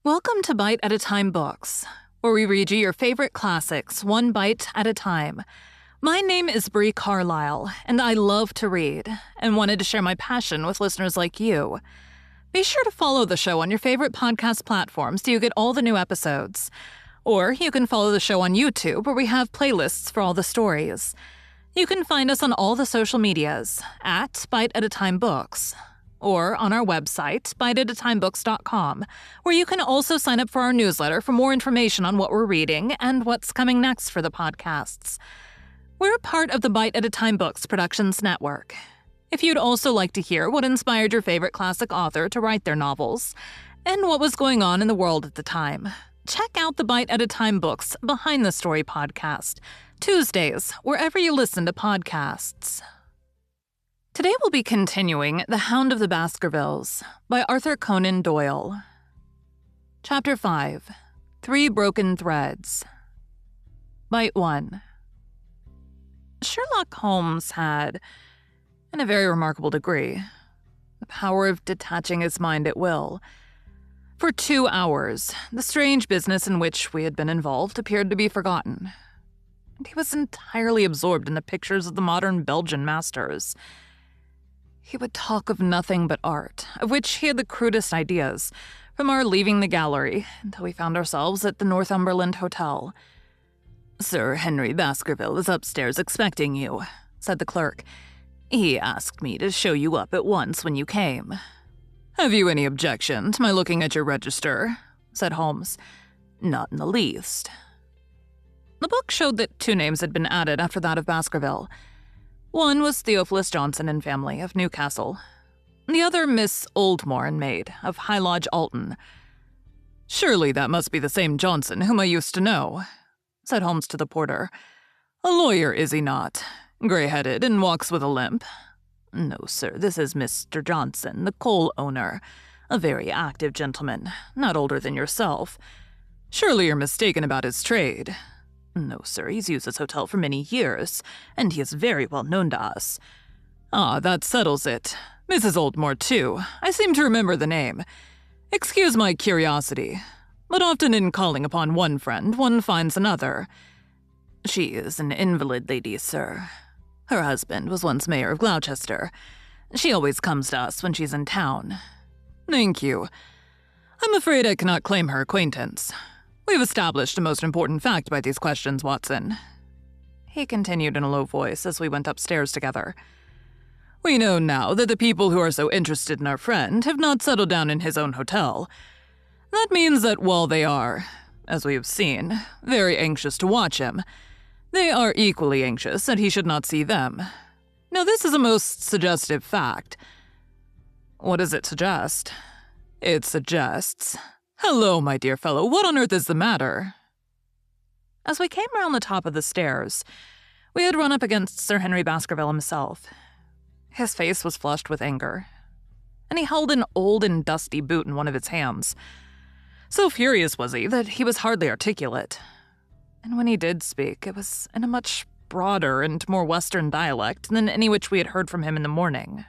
Welcome to Bite at a Time Books, where we read you your favorite classics one bite at a time. My name is Bree Carlile, and I love to read, and wanted to share my passion with listeners like you. Be sure to follow the show on your favorite podcast platforms so you get all the new episodes. Or you can follow the show on YouTube, where we have playlists for all the stories. You can find us on all the social medias at Bite at a Time Books, or on our website, biteatatimebooks.com, where you can also sign up for our newsletter for more information on what we're reading and what's coming next for the podcasts. We're part of the Bite at a Time Books Productions Network. If you'd also like to hear what inspired your favorite classic author to write their novels, and what was going on in the world at the time, check out the Bite at a Time Books Behind the Story podcast, Tuesdays, wherever you listen to podcasts. Today we'll be continuing The Hound of the Baskervilles by Arthur Conan Doyle. Chapter 5, 3 Broken Threads. Bite 1. Sherlock Holmes had, in a very remarkable degree, the power of detaching his mind at will. For 2 hours, the strange business in which we had been involved appeared to be forgotten, and he was entirely absorbed in the pictures of the modern Belgian masters. He would talk of nothing but art, of which he had the crudest ideas, from our leaving the gallery until we found ourselves at the Northumberland Hotel. "Sir Henry Baskerville is upstairs expecting you," said the clerk. "He asked me to show you up at once when you came." "Have you any objection to my looking at your register?" said Holmes. "Not in the least." The book showed that 2 names had been added after that of Baskerville. One was Theophilus Johnson and family of Newcastle. The other Miss Oldmore and maid of High Lodge, Alton. "Surely that must be the same Johnson whom I used to know," said Holmes to the porter. "A lawyer, is he not? Gray-headed and walks with a limp?" "No, sir, this is Mr. Johnson, the coal owner. A very active gentleman, not older than yourself. Surely you're mistaken about his trade." "No, sir, he's used this hotel for many years, and he is very well known to us." "Ah, that settles it. Mrs. Oldmore, too. I seem to remember the name. Excuse my curiosity, but often in calling upon one friend, one finds another." "She is an invalid lady, sir. Her husband was once mayor of Gloucester. She always comes to us when she's in town." "Thank you. I'm afraid I cannot claim her acquaintance. We've established a most important fact by these questions, Watson," he continued in a low voice as we went upstairs together. "We know now that the people who are so interested in our friend have not settled down in his own hotel. That means that while they are, as we have seen, very anxious to watch him, they are equally anxious that he should not see them. Now this is a most suggestive fact." "What does it suggest?" "It suggests... Hello, my dear fellow, what on earth is the matter?" As we came round the top of the stairs, we had run up against Sir Henry Baskerville himself. His face was flushed with anger, and he held an old and dusty boot in one of his hands. So furious was he that he was hardly articulate, and when he did speak, it was in a much broader and more Western dialect than any which we had heard from him in the morning.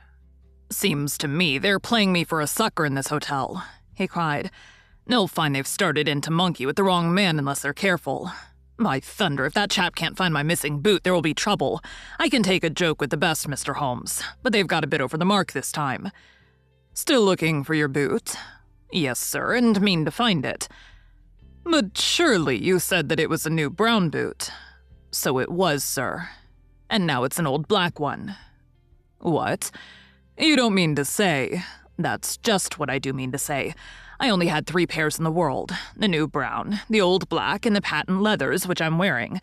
"Seems to me they're playing me for a sucker in this hotel," he cried. "They'll find they've started in to monkey with the wrong man unless they're careful. By thunder, if that chap can't find my missing boot, there will be trouble. I can take a joke with the best, Mr. Holmes, but they've got a bit over the mark this time." "Still looking for your boot?" "Yes, sir, and mean to find it." "But surely you said that it was a new brown boot." "So it was, sir. And now it's an old black one." "What? You don't mean to say—" "That's just what I do mean to say. I only had 3 pairs in the world, the new brown, the old black, and the patent leathers, which I'm wearing.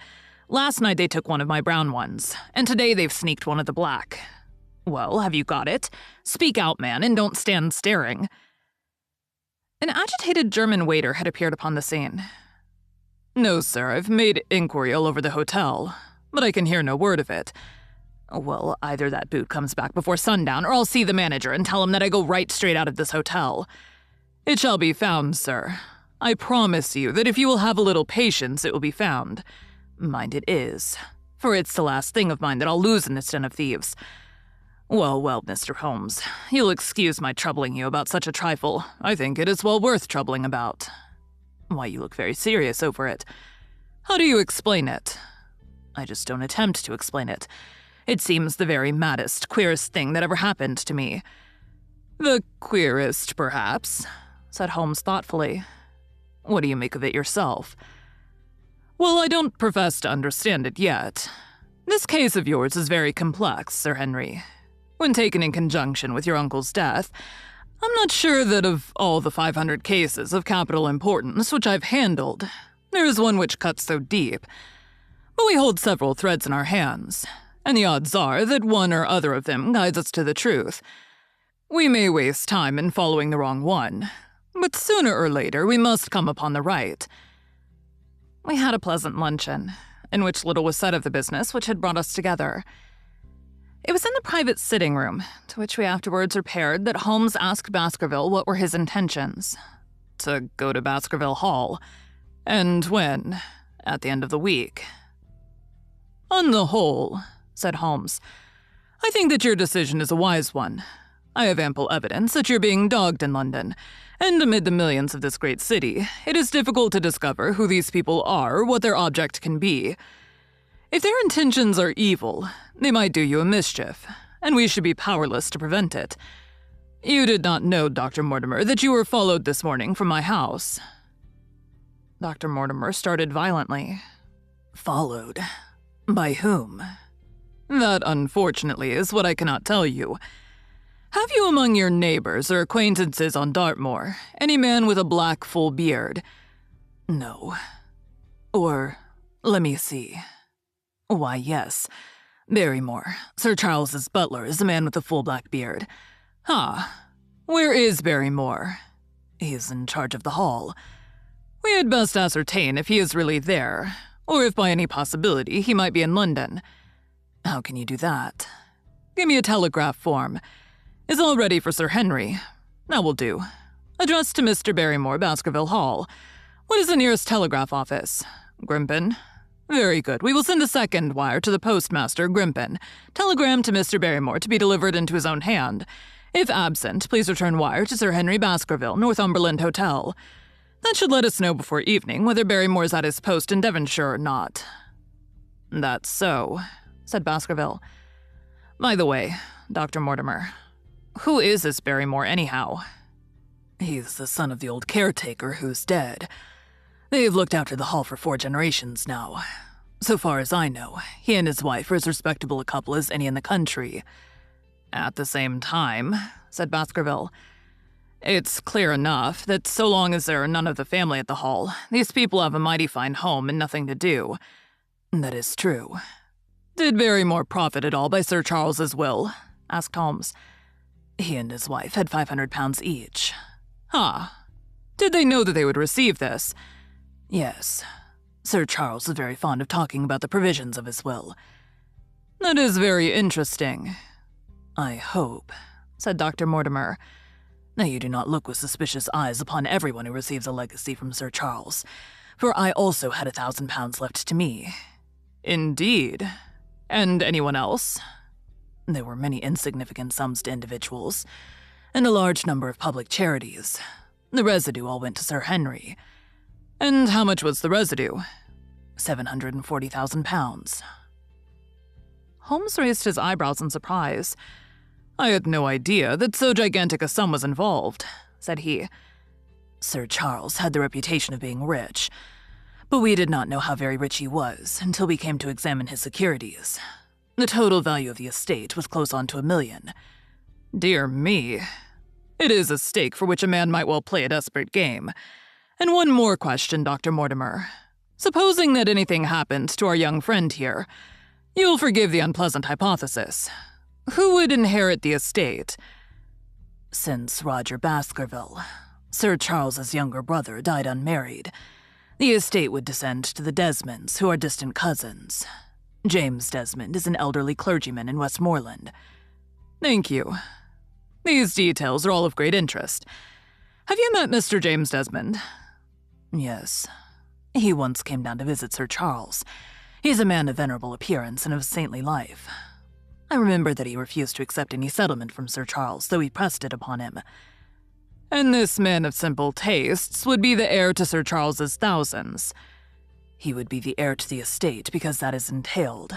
Last night they took one of my brown ones, and today they've sneaked one of the black." "Well, have you got it? Speak out, man, and don't stand staring." An agitated German waiter had appeared upon the scene. "No, sir, I've made inquiry all over the hotel, but I can hear no word of it." "Well, either that boot comes back before sundown, or I'll see the manager and tell him that I go right straight out of this hotel." "It shall be found, sir. I promise you that if you will have a little patience, it will be found. Mind it is, for it's the last thing of mine that I'll lose in this den of thieves. Well, well, Mr. Holmes, you'll excuse my troubling you about such a trifle. I think it is well worth troubling about. Why, you look very serious over it. How do you explain it? I just don't attempt to explain it. It seems the very maddest, queerest thing that ever happened to me. The queerest, perhaps, said Holmes thoughtfully. What do you make of it yourself? Well, I don't profess to understand it yet. This case of yours is very complex, Sir Henry. When taken in conjunction with your uncle's death, I'm not sure that of all the 500 cases of capital importance which I've handled, there is one which cuts so deep. But we hold several threads in our hands, and the odds are that one or other of them guides us to the truth. We may waste time in following the wrong one, but sooner or later we must come upon the right. We had a pleasant luncheon, in which little was said of the business which had brought us together. It was in the private sitting room, to which we afterwards repaired, that Holmes asked Baskerville what were his intentions. To go to Baskerville Hall. And when? At the end of the week. On the whole, said Holmes, I think that your decision is a wise one. I have ample evidence that you're being dogged in London, and amid the millions of this great city, it is difficult to discover who these people are or what their object can be. If their intentions are evil, they might do you a mischief, and we should be powerless to prevent it. You did not know, Dr. Mortimer, that you were followed this morning from my house. Dr. Mortimer started violently. Followed? By whom? That, unfortunately, is what I cannot tell you. Have you among your neighbors or acquaintances on Dartmoor any man with a black full beard? No. Or, let me see. Why, yes. Barrymore, Sir Charles's butler, is a man with a full black beard. Ah, where is Barrymore? He is in charge of the hall. We had best ascertain if he is really there, or if by any possibility he might be in London. How can you do that? Give me a telegraph form. Is all ready for Sir Henry. That will do. Addressed to Mr. Barrymore, Baskerville Hall. What is the nearest telegraph office? Grimpen. Very good. We will send a second wire to the postmaster, Grimpen. Telegram to Mr. Barrymore to be delivered into his own hand. If absent, please return wire to Sir Henry Baskerville, Northumberland Hotel. That should let us know before evening whether Barrymore's at his post in Devonshire or not. That's so, said Baskerville. By the way, Dr. Mortimer, who is this Barrymore anyhow? He's the son of the old caretaker who's dead. They've looked after the hall for 4 generations now. So far as I know, he and his wife are as respectable a couple as any in the country. At the same time, said Baskerville, it's clear enough that so long as there are none of the family at the hall, these people have a mighty fine home and nothing to do. That is true. Did Barrymore profit at all by Sir Charles's will? Asked Holmes. He and his wife had £500 each. Ah. Did they know that they would receive this? Yes. Sir Charles was very fond of talking about the provisions of his will. That is very interesting. I hope, said Dr. Mortimer. Now you do not look with suspicious eyes upon everyone who receives a legacy from Sir Charles, for I also had £1,000 left to me. Indeed. And anyone else? There were many insignificant sums to individuals, and a large number of public charities. The residue all went to Sir Henry. And how much was the residue? £740,000. Holmes raised his eyebrows in surprise. I had no idea that so gigantic a sum was involved, said he. Sir Charles had the reputation of being rich, but we did not know how very rich he was until we came to examine his securities. The total value of the estate was close on to £1 million. Dear me. It is a stake for which a man might well play a desperate game. And one more question, Dr. Mortimer. Supposing that anything happened to our young friend here, you'll forgive the unpleasant hypothesis. Who would inherit the estate? Since Roger Baskerville, Sir Charles's younger brother, died unmarried, the estate would descend to the Desmonds, who are distant cousins. James Desmond is an elderly clergyman in Westmoreland. Thank you. These details are all of great interest. Have you met Mr. James Desmond? Yes. He once came down to visit Sir Charles. He's a man of venerable appearance and of saintly life. I remember that he refused to accept any settlement from Sir Charles, though he pressed it upon him. And this man of simple tastes would be the heir to Sir Charles's thousands. He would be the heir to the estate because that is entailed.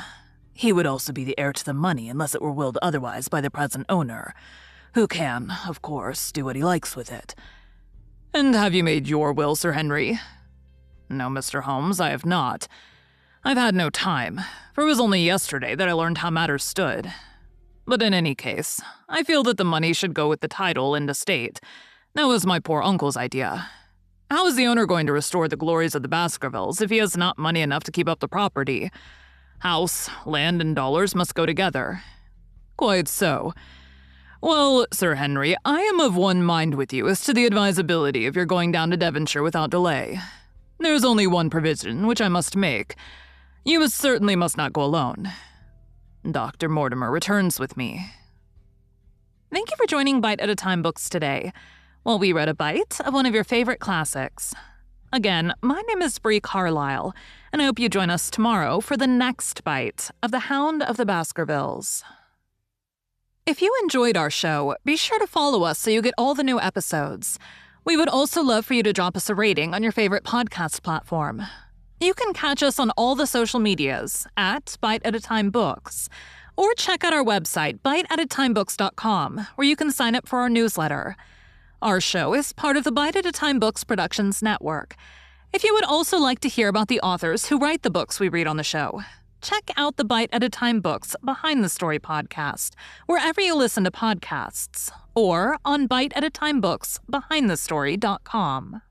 He would also be the heir to the money unless it were willed otherwise by the present owner, who can, of course, do what he likes with it. And have you made your will, Sir Henry? No, Mr. Holmes, I have not. I've had no time, for it was only yesterday that I learned how matters stood. But in any case, I feel that the money should go with the title and estate. That was my poor uncle's idea. How is the owner going to restore the glories of the Baskervilles if he has not money enough to keep up the property? House, land, and dollars must go together. Quite so. Well, Sir Henry, I am of one mind with you as to the advisability of your going down to Devonshire without delay. There's only one provision which I must make. You certainly must not go alone. Dr. Mortimer returns with me. Thank you for joining Bite at a Time Books today, while we read a bite of one of your favorite classics. Again, my name is Bree Carlile, and I hope you join us tomorrow for the next bite of The Hound of the Baskervilles. If you enjoyed our show, be sure to follow us so you get all the new episodes. We would also love for you to drop us a rating on your favorite podcast platform. You can catch us on all the social medias at Bite at a Time Books, or check out our website, biteatatimebooks.com, where you can sign up for our newsletter. Our show is part of the Bite at a Time Books Productions Network. If you would also like to hear about the authors who write the books we read on the show, check out the Bite at a Time Books Behind the Story podcast, wherever you listen to podcasts, or on biteatatimebooksbehindthestory.com.